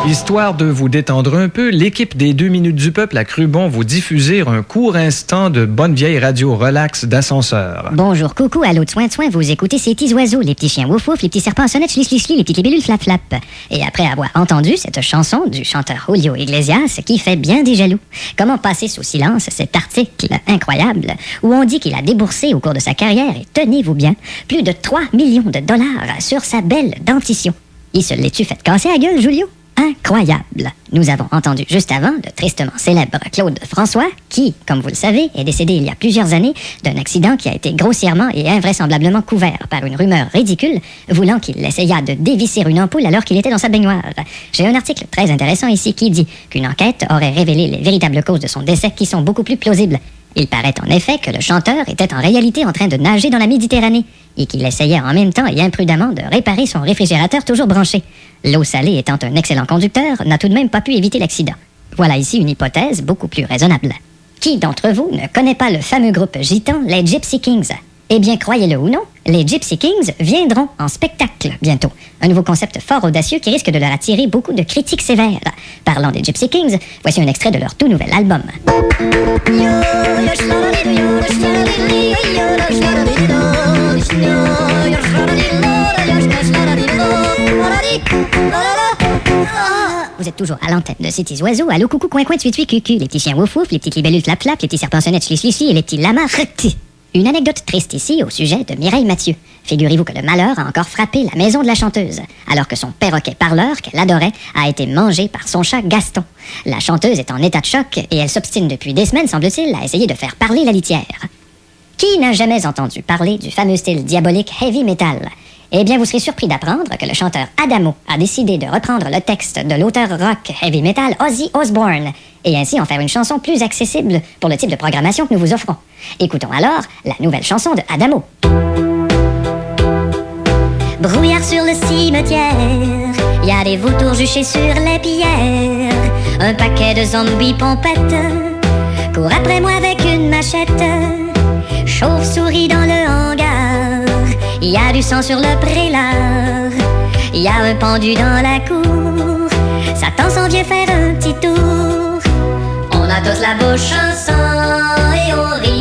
Histoire de vous détendre un peu, l'équipe des 2 minutes du peuple a cru bon vous diffuser un court instant de bonne vieille radio relax d'ascenseur. Bonjour, coucou, allô, soin, vous écoutez ces petits oiseaux, les petits chiens wouf wouf, les petits serpents sonnettes, schli schli schli, les petites libellules flap flap. Et après avoir entendu cette chanson du chanteur Julio Iglesias qui fait bien des jaloux, comment passer sous silence cet article incroyable où on dit qu'il a déboursé au cours de sa carrière, et tenez-vous bien, plus de 3 millions de dollars sur sa belle dentition. Il se l'est-tu fait casser la gueule, Julio? Incroyable. Nous avons entendu juste avant le tristement célèbre Claude François, qui, comme vous le savez, est décédé il y a plusieurs années d'un accident qui a été grossièrement et invraisemblablement couvert par une rumeur ridicule, voulant qu'il essaya de dévisser une ampoule alors qu'il était dans sa baignoire. J'ai un article très intéressant ici qui dit qu'une enquête aurait révélé les véritables causes de son décès qui sont beaucoup plus plausibles. Il paraît en effet que le chanteur était en réalité en train de nager dans la Méditerranée et qu'il essayait en même temps et imprudemment de réparer son réfrigérateur toujours branché. L'eau salée étant un excellent conducteur, n'a tout de même pas pu éviter l'accident. Voilà ici une hypothèse beaucoup plus raisonnable. Qui d'entre vous ne connaît pas le fameux groupe gitan, les Gypsy Kings? Eh bien, croyez-le ou non, les Gypsy Kings viendront en spectacle bientôt. Un nouveau concept fort audacieux qui risque de leur attirer beaucoup de critiques sévères. Parlant des Gypsy Kings, voici un extrait de leur tout nouvel album. Vous êtes toujours à l'antenne de Cities Oiseaux. Allô, coucou, coin, coin, tuit, cucu. Les petits chiens wouf wouf, les petites libellules flap flap, les petits serpents sonnettes schli schli schli et les petits lamas. Une anecdote triste ici au sujet de Mireille Mathieu. Figurez-vous que le malheur a encore frappé la maison de la chanteuse, alors que son perroquet parleur, qu'elle adorait, a été mangé par son chat Gaston. La chanteuse est en état de choc et elle s'obstine depuis des semaines, semble-t-il, à essayer de faire parler la litière. Qui n'a jamais entendu parler du fameux style diabolique heavy metal? Eh bien, vous serez surpris d'apprendre que le chanteur Adamo a décidé de reprendre le texte de l'auteur rock heavy metal Ozzy Osbourne et ainsi en faire une chanson plus accessible pour le type de programmation que nous vous offrons. Écoutons alors la nouvelle chanson de Adamo. Brouillard sur le cimetière, y a des vautours juchés sur les pierres, un paquet de zombies pompettes court après moi avec une machette, chauve-souris dans le hangar, y a du sang sur le prélat, y a un pendu dans la cour, Satan s'en vient faire un petit tour. On a tous la bouche en sang et on rit